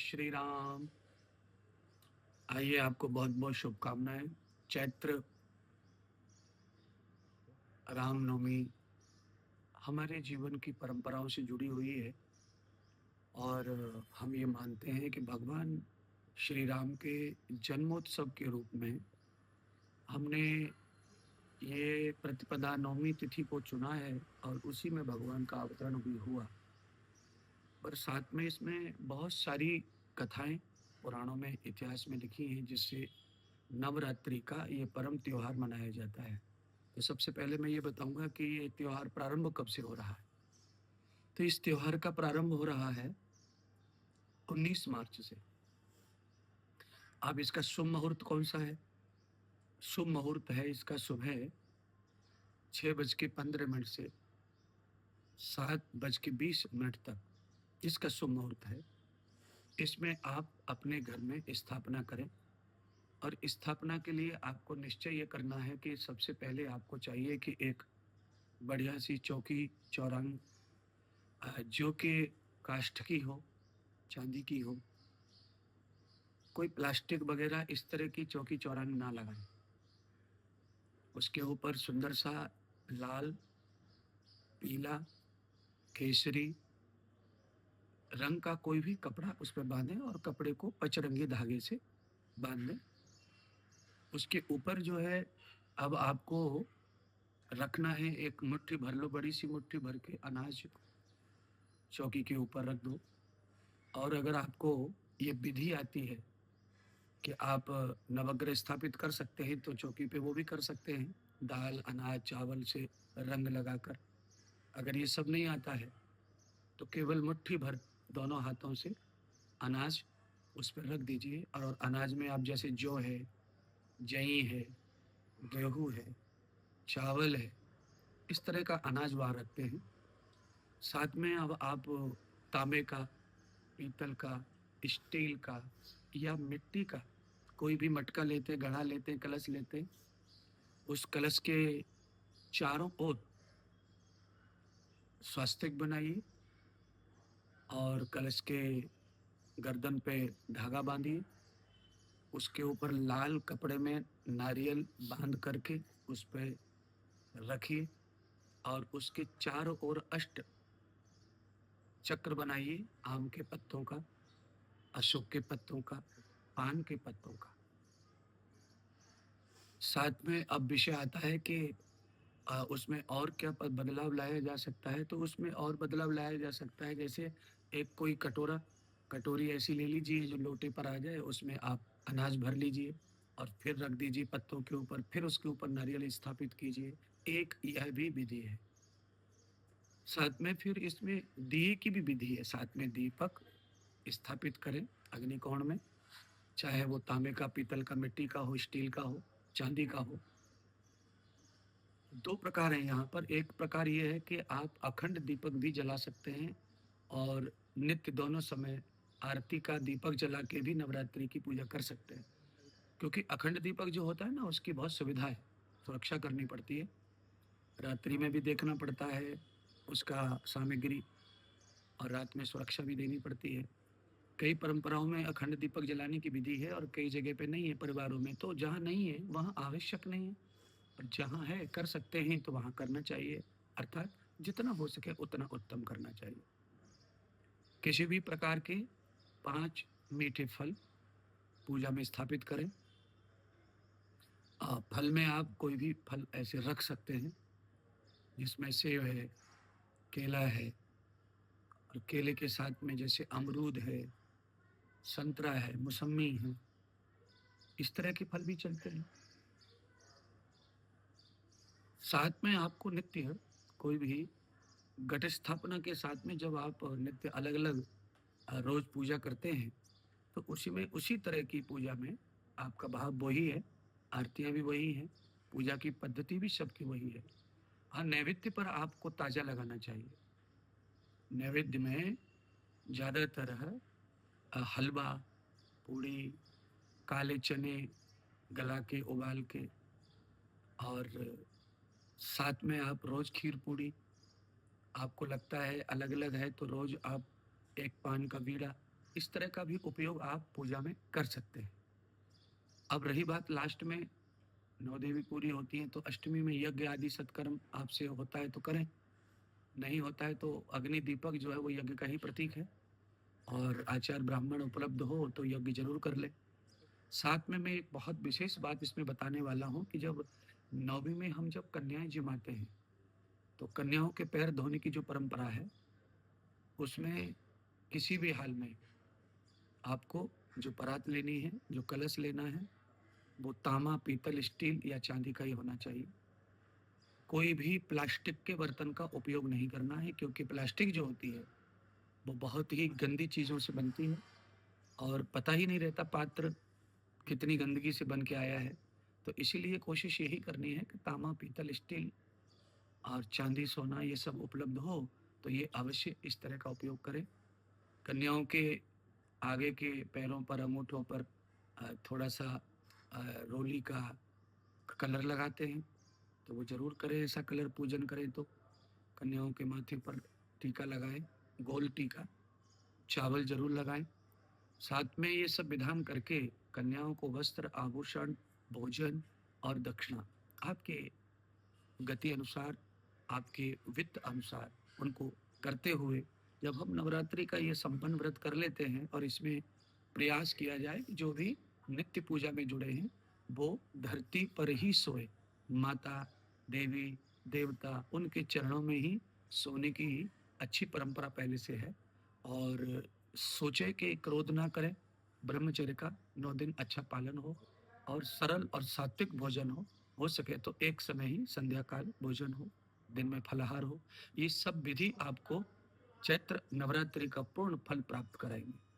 श्री राम। आइए, आपको बहुत बहुत शुभकामनाएं। चैत्र रामनवमी हमारे जीवन की परंपराओं से जुड़ी हुई है और हम ये मानते हैं कि भगवान श्री राम के जन्मोत्सव के रूप में हमने ये प्रतिपदा नवमी तिथि को चुना है और उसी में भगवान का अवतरण भी हुआ। पर साथ में इसमें बहुत सारी कथाएं पुराणों में, इतिहास में लिखी हैं, जिससे नवरात्रि का ये परम त्योहार मनाया जाता है। तो सबसे पहले मैं ये बताऊंगा कि ये त्योहार प्रारंभ कब से हो रहा है। तो इस त्योहार का प्रारंभ हो रहा है 19 मार्च से। अब इसका शुभ मुहूर्त कौन सा है? शुभ मुहूर्त है इसका सुबह 6:15 से 7:20 तक इसका शुभ मुहूर्त है। इसमें आप अपने घर में स्थापना करें और स्थापना के लिए आपको निश्चय ये करना है कि सबसे पहले आपको चाहिए कि एक बढ़िया सी चौकी चौरंग, जो कि काष्ठ की हो, चांदी की हो। कोई प्लास्टिक वगैरह इस तरह की चौकी चौरंग ना लगाएं। उसके ऊपर सुंदर सा लाल, पीला, केसरी रंग का कोई भी कपड़ा उस पर बांधें और कपड़े को पचरंगी धागे से बांध दें। उसके ऊपर जो है, अब आपको रखना है एक मुट्ठी भर लो, बड़ी सी मुट्ठी भर के अनाज चौकी के ऊपर रख दो। और अगर आपको ये विधि आती है कि आप नवग्रह स्थापित कर सकते हैं, तो चौकी पे वो भी कर सकते हैं, दाल, अनाज, चावल से रंग लगाकर। अगर ये सब नहीं आता है तो केवल मुट्ठी भर दोनों हाथों से अनाज उस पर रख दीजिए। और अनाज में आप जैसे जौ है, जई है, गेहूँ है, चावल है, इस तरह का अनाज वहाँ रखते हैं। साथ में अब आप तांबे का, पीतल का, स्टील का या मिट्टी का कोई भी मटका लेते, घड़ा लेते, कलश लेते। उस कलश के चारों ओर स्वास्तिक बनाइए और कलश के गर्दन पे धागा बांधिए। उसके ऊपर लाल कपड़े में नारियल बांध करके उस पे रखिए और उसके चारों ओर अष्ट चक्र बनाइए, आम के पत्तों का, अशोक के पत्तों का, पान के पत्तों का। साथ में अब विषय आता है कि उसमें और क्या बदलाव लाया जा सकता है। तो उसमें और बदलाव लाया जा सकता है, जैसे एक कोई कटोरी ऐसी ले लीजिए जो लोटे पर आ जाए, उसमें आप अनाज भर लीजिए और फिर रख दीजिए पत्तों के ऊपर, फिर उसके ऊपर नारियल स्थापित कीजिए। एक यह भी विधि है। साथ में फिर इसमें दिए की भी विधि है। साथ में दीपक स्थापित करें अग्निकोण में, चाहे वो तांबे का, पीतल का, मिट्टी का हो, स्टील का हो, चांदी का हो। 2 प्रकार हैं यहाँ पर। एक प्रकार ये है कि आप अखंड दीपक भी जला सकते हैं और नित्य दोनों समय आरती का दीपक जला के भी नवरात्रि की पूजा कर सकते हैं। क्योंकि अखंड दीपक जो होता है ना, उसकी बहुत सुविधा है, सुरक्षा करनी पड़ती है। रात्रि में भी देखना पड़ता है उसका सामग्री, और रात में सुरक्षा भी देनी पड़ती है। कई परंपराओं में अखंड दीपक जलाने की विधि है और कई जगह पे नहीं है परिवारों में। तो जहाँ नहीं है वहाँ आवश्यक नहीं है, और जहाँ है कर सकते हैं तो वहाँ करना चाहिए। अर्थात जितना हो सके उतना उत्तम करना चाहिए। किसी भी प्रकार के 5 मीठे फल पूजा में स्थापित करें। फल में आप कोई भी फल ऐसे रख सकते हैं जिसमें सेब है, केला है, और केले के साथ में जैसे अमरूद है, संतरा है, मौसम्मी है, इस तरह के फल भी चलते हैं। साथ में आपको नित्य कोई भी घट स्थापना के साथ में जब आप नित्य अलग-अलग रोज पूजा करते हैं, तो उसी में, उसी तरह की पूजा में आपका भाव वही है, आरतियाँ भी वही हैं, पूजा की पद्धति भी सबकी वही है। हाँ, नैवेद्य पर आपको ताज़ा लगाना चाहिए। नैवेद्य में ज़्यादातर हलवा, पूड़ी, काले चने गला के उबाल के, और साथ में आप रोज़ खीर-पूड़ी, आपको लगता है अलग-अलग है तो रोज़ आप एक पान का बीड़ा इस तरह का भी उपयोग आप पूजा में कर सकते हैं। अब रही बात लास्ट में, 9 देवी पूरी होती हैं तो अष्टमी में यज्ञ आदि सत्कर्म आपसे होता है तो करें, नहीं होता है तो अग्नि दीपक जो है वो यज्ञ का ही प्रतीक है, और आचार्य ब्राह्मण उपलब्ध हो तो यज्ञ जरूर कर ले। साथ में मैं एक बहुत विशेष बात इसमें बताने वाला हूँ कि जब नौवीं में हम जब कन्याएं जिमाते हैं तो कन्याओं के पैर धोने की जो परंपरा है उसमें किसी भी हाल में आपको जो परात लेनी है, जो कलश लेना है, वो तांबा, पीतल, स्टील या चांदी का ही होना चाहिए। कोई भी प्लास्टिक के बर्तन का उपयोग नहीं करना है, क्योंकि प्लास्टिक जो होती है वो बहुत ही गंदी चीज़ों से बनती है और पता ही नहीं रहता पात्र कितनी गंदगी से बन के आया है। तो इसीलिए कोशिश यही करनी है कि तांबा, पीतल, स्टील और चांदी, सोना ये सब उपलब्ध हो तो ये अवश्य इस तरह का उपयोग करें। कन्याओं के आगे के पैरों पर, अंगूठों पर थोड़ा-सा रोली का कलर लगाते हैं, तो वो ज़रूर करें, ऐसा कलर पूजन करें तो। कन्याओं के माथे पर टीका लगाएँ, गोल टीका, चावल ज़रूर लगाएँ। साथ में ये सब विधान करके कन्याओं को वस्त्र, आभूषण, भोजन और दक्षिणा आपके गति अनुसार, आपके वित्त अनुसार उनको करते हुए जब हम नवरात्रि का ये संपन्न व्रत कर लेते हैं और इसमें प्रयास किया जाए कि जो भी नित्य पूजा में जुड़े हैं वो धरती पर ही सोए, माता, देवी, देवता उनके चरणों में ही सोने की अच्छी परंपरा पहले से है। और सोचे कि क्रोध ना करें, ब्रह्मचर्य का 9 दिन अच्छा पालन हो और सरल और सात्विक भोजन हो सके तो एक समय ही संध्या काल भोजन हो, दिन में फलाहार हो। ये सब विधि आपको चैत्र नवरात्रि का पूर्ण फल प्राप्त कराएंगे।